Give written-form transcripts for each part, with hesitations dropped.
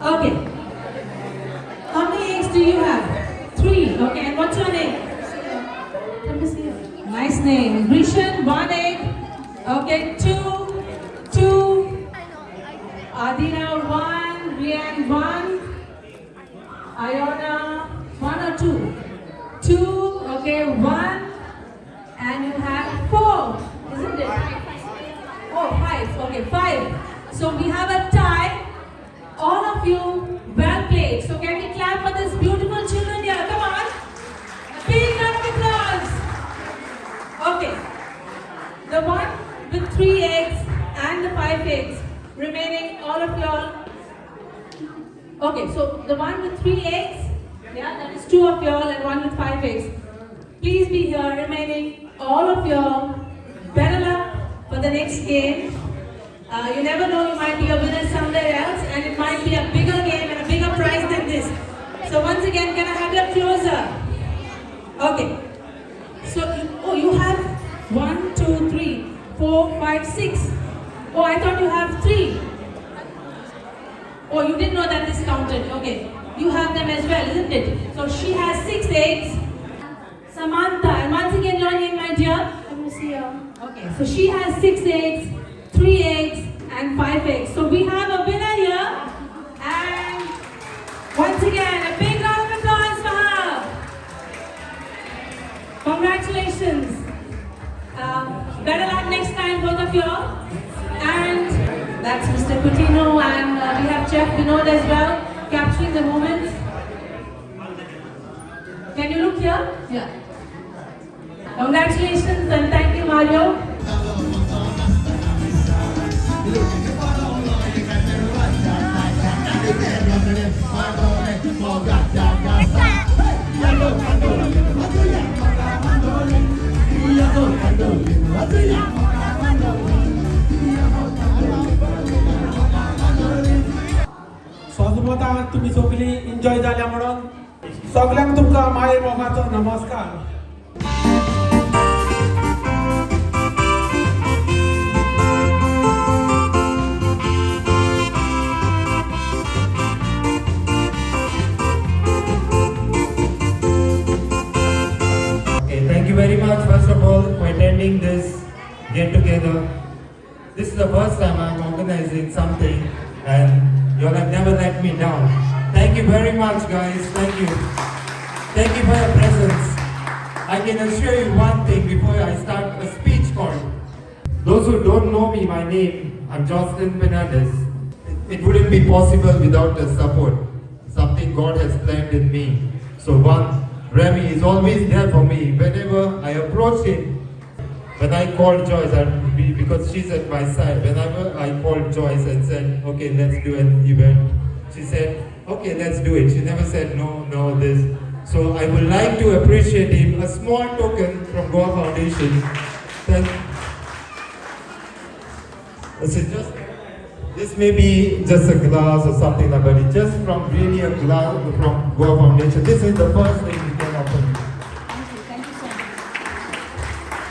Okay. How many eggs do you have? 3. Okay, and what's your name? Let me see. Nice name. Rishan, 1 egg. Okay, 2. Adina, 1. Rian, 1. Iona, 1 or 2? 2. Okay, 1. And you have 4, isn't it? Oh, 5. Okay, 5. So we have a tie. All of you, well played. So can we clap for this beautiful children here? Come on. A big round of applause. Okay. The one with 3 eggs and the 5 eggs remaining, all of y'all. Okay, so the one with 3 eggs, yeah, that is 2 of y'all, and 1 with 5 eggs. Please be here, remaining, all of y'all. Better luck for the next game. You never know, you might be a winner somewhere else, and it might be a bigger game and a bigger prize than this. So once again, can I have you closer? Okay. So, you have 1, 2, 3, 4, 5, 6. Oh, I thought you have 3. Oh, you didn't know that this counted. Okay. You have them as well, isn't it? So she has 6 eggs. Samantha, and once again your name, my dear? Okay, so she has 6 eggs, 3 eggs, and 5 eggs. So we have a winner here. And once again, a big round of applause for her. Congratulations. Better luck next time, both of you. And that's Mr. Coutinho, and we have Chef Vinod as well, capturing the moment. Can you look here? Yeah. Congratulations and thank you, Mario. स्वागत तुम्ही सगळी enjoy झाल्या म्हणून सगळ्यांक तुमकां माये मोगाचो नमस्कार. Thank you very much, first of all, for attending this get together. This is the first time I'm organizing something, and you all have never let me down. Thank you very much, guys. Thank you. Thank you for your presence. I can assure you one thing before I start a speech called. Those who don't know me, my name, I'm Jocelyn Fernandez. It wouldn't be possible without the support. Something God has planned in me. So one, Remy is always there for me. Whenever I approach him, when I called Joyce, because she's at my side, whenever I called Joyce and said, okay, let's do an event, she said, okay, let's do it. She never said no, this. So I would like to appreciate him. A small token from Goa Foundation. This may be just a glass or something like that, but it's just from really a glass from Goa Foundation. This is the first thing we can offer you. Thank you so much.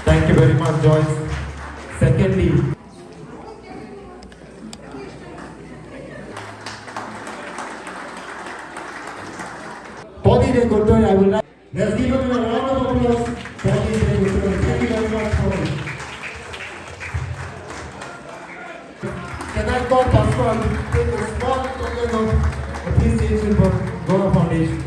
Thank you very much, Joyce. Secondly, Polly de Gotoy, I would like. Let's give him a round of applause. Polly de Gotoy. Thank you very much, Polly. Can I call Pascal to take a small token of appreciation for Goa Foundation?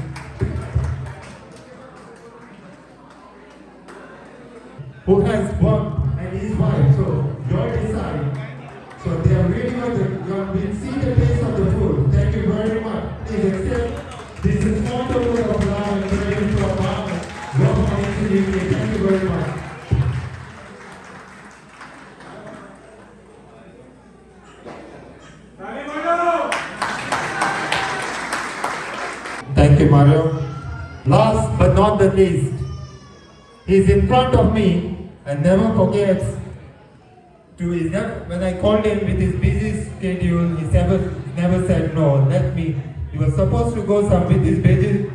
Who has worked and his wife, so your design. So they are really good. You will see the taste of the food. Thank you very much. Please accept this is small token of love and credit to our partner, Goa Foundation UK. Thank you very much. Thank you, Mario. Last but not the least, he's in front of me and never forgets to. When I called him with his busy schedule, he never said no. He was supposed to go some with his busy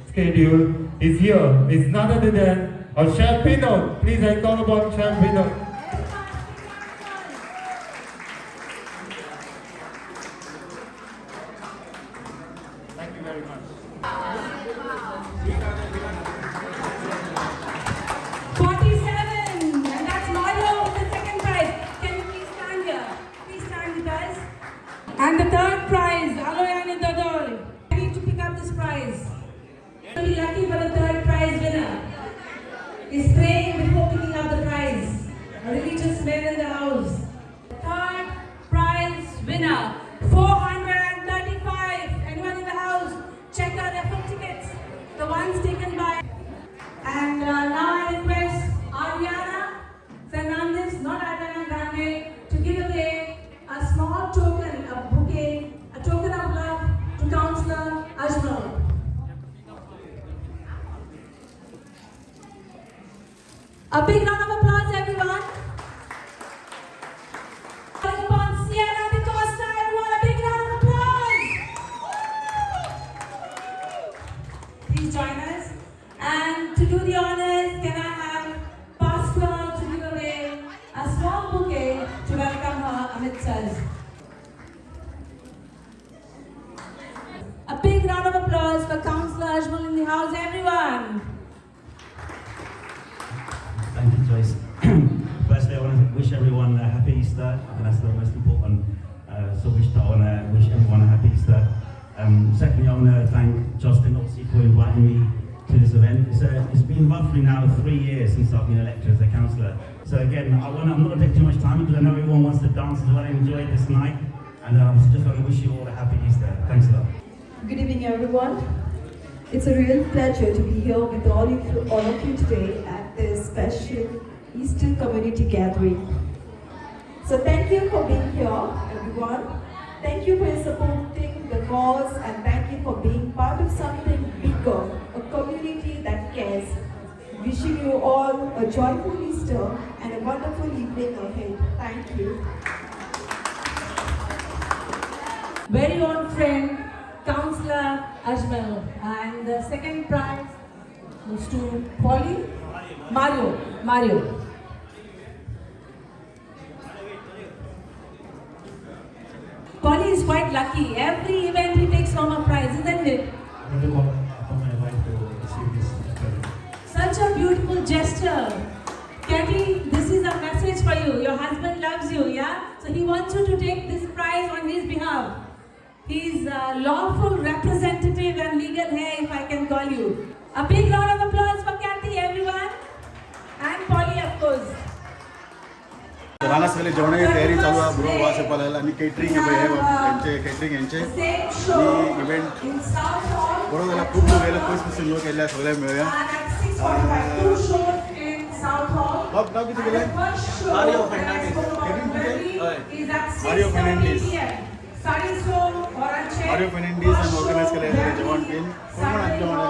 schedule. He's here. He's none other than Chef Vinod. Please, I call upon Chef Vinod. 47, and that's Mario with the second prize. Can you please stand here? Please stand with us. And the third prize, Aloyani Dador. I need to pick up this prize. You'll be lucky for the third prize winner. Is praying before picking up the prize. A religious man in the house. Third prize winner, 435. Anyone in the house? Check out their full tickets. The ones taken by. And now I request Ariana Fernandez, not Ariana Grande, to give away a small token, a bouquet, a token of love to Counselor Ajmal. A big round of applause, everyone. Upon Sierra de Costa, everyone, a big round of applause. Please join us. And to do the honors, can I have Pascal to give away a small bouquet to welcome her amidst us. A big round of applause for Counselor Ajmal in the house, everyone. Thank you, Joyce. Firstly, I want to wish everyone a happy Easter, and that's the most important. So I want to wish everyone a happy Easter. Secondly, I want to thank Justin, obviously, for inviting me to this event. It's been roughly now 3 years since I've been elected as a councillor. So again, I'm not going to take too much time because I know everyone wants to dance as well and enjoy this night. And I just want to wish you all a happy Easter. Thanks a lot. Good evening, everyone. It's a real pleasure to be here with all of you today at this special Easter community gathering. So thank you for being here, everyone. Thank you for supporting the cause, and thank you for being part of something bigger, a community that cares. Wishing you all a joyful Easter and a wonderful evening ahead. Thank you. Very own friend, Counselor Ajmal. And the second prize goes to Polly. Mario. Polly is quite lucky. Every event he takes home a prize, isn't it? I'm going to call upon my wife to receive this credit. Such a beautiful gesture. Kathy, this is a message for you. Your husband loves you, yeah? So he wants you to take this prize on his behalf. He's a lawful representative and legal heir, if I can call you. A big round of applause for Kathy, everyone. And Polly, of course. रानासवेले जेवणाची तयारी चालू आहे बरोबर वाचपाला आणि catering यांचे catering यांचे ही event बरोबर खूप लोक गेले पयस लोक येयले सगळे मेळ्या नाव किती गेले मारियो फेर्नांडीस मारियो फेर्नांडीस आणि ऑर्गनाइज केले जेवण बीन कोण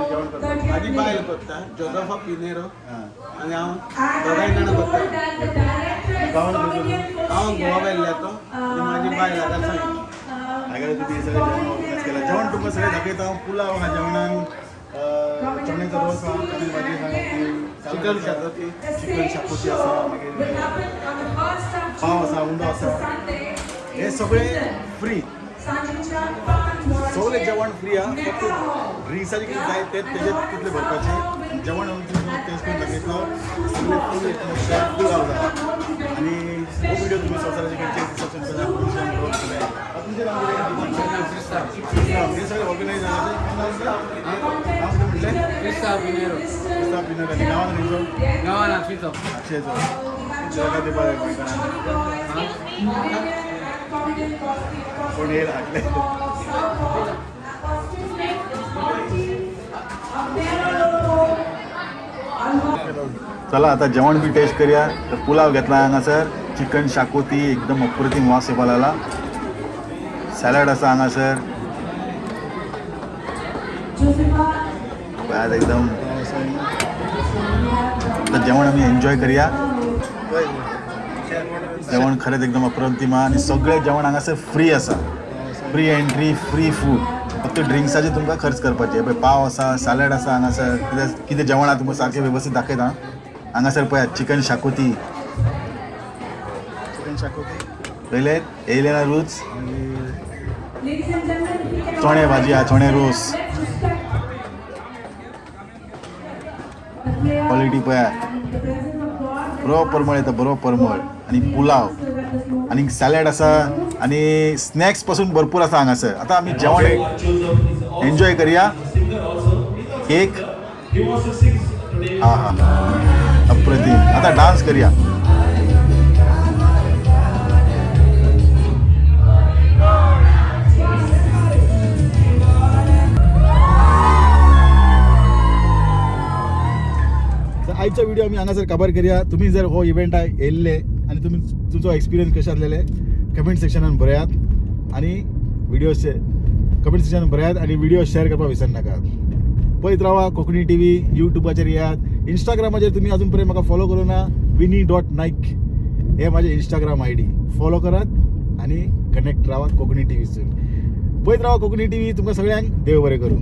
जेवण करता माझी बायल करता जोसेफा पिनेरो आणि हांव दोगांय जाणां करता हांव गोवा गेल्ले तो माझी बायल आतां सांग तुमी सगळें जेवण ऑर्गनाइज केलां जेवण तुमकां सगळें दाखयता हांव पुलाव आहा जेवणान चण्याचो रोस आहा कमी भाजी आहा चिकन शाकोती आसा मागीर पाव आसा उंडो आसा हे सगळें फ्री सगळें जेवण फ्री आहा फक्त ड्रिंक्साचे कितें जाय तेच तेजे तितले भरपाचें जेवण टेस्ट करून दाखयतलो सगळें फूल पुलाव जाता आनी हो व्हिडिओ तुमी सोशल डिस्टन्स तुमचें नांव कितें हे सगळें ऑर्गनायज Cristal Pinero. आनी गांवान खंयचो गांवान आक्षेचो. आक्षेचो जगा दिवपाक कोण येयला हाडले चला आता जेवण बी टेस्ट करूया तर पुलाव घेतला हांगासर चिकन शाकोती एकदम अप्रतिम वास येवपा लागला सॅलड आसा हांगासर आज एकदम जेवण आमी एन्जॉय करूया जेवण खरेंच एकदम अप्रतिम आनी सगळें जेवण हांगासर फ्री आसा फ्री एंट्री फ्री फूड फक्त ड्रिंक्साचे तुमकां खर्च करपाचे पळय पाव आसा सॅलड आसा हांगासर कितें जेवण आहा तुमकां सारकें वेवस्थीत दाखयता हांगासर पळयात चिकन शाकोती पयलेत येयले ना रूच चणे भाजी आहा चणे रोस क्वालिटी पळया बरोबर मळ येता बरोबर मळ आणि पुलाव आणि सॅलड आसा आणि स्नॅक्स पासून भरपूर आसा हांगासर. आता आमी जेवण एन्जॉय करया. केक हा हा अप्रतिम. आता डान्स करया. आयचो व्हिडिओ आमी हांगासर कवर करया. तुम्ही जर हो इव्हेंट येयल्ले आणि तुम्ही तुमचो एक्सपिरियन्स कशें आसलेले कमेंट सेक्शनान बरयात आणि व्हिडिओ कमेंट सेक्शनान बरयात आणि व्हिडिओ शेअर करपाक विसरनाकात. पळयत रावा कोंकणी टीव्ही. यूट्यूबाचेर यात. इंस्टाग्रामाचेर तुम्ही अजून पर्यंत म्हाका फॉलो करूना winnie.naik हे माझे इंस्टाग्राम ID. फॉलो करात आणि कनेक्ट रावात कोंकणी टीव्हीसून. पळयत रावा कोंकणी टीव्ही. तुमकां सगळ्यांक देव बरें करूं.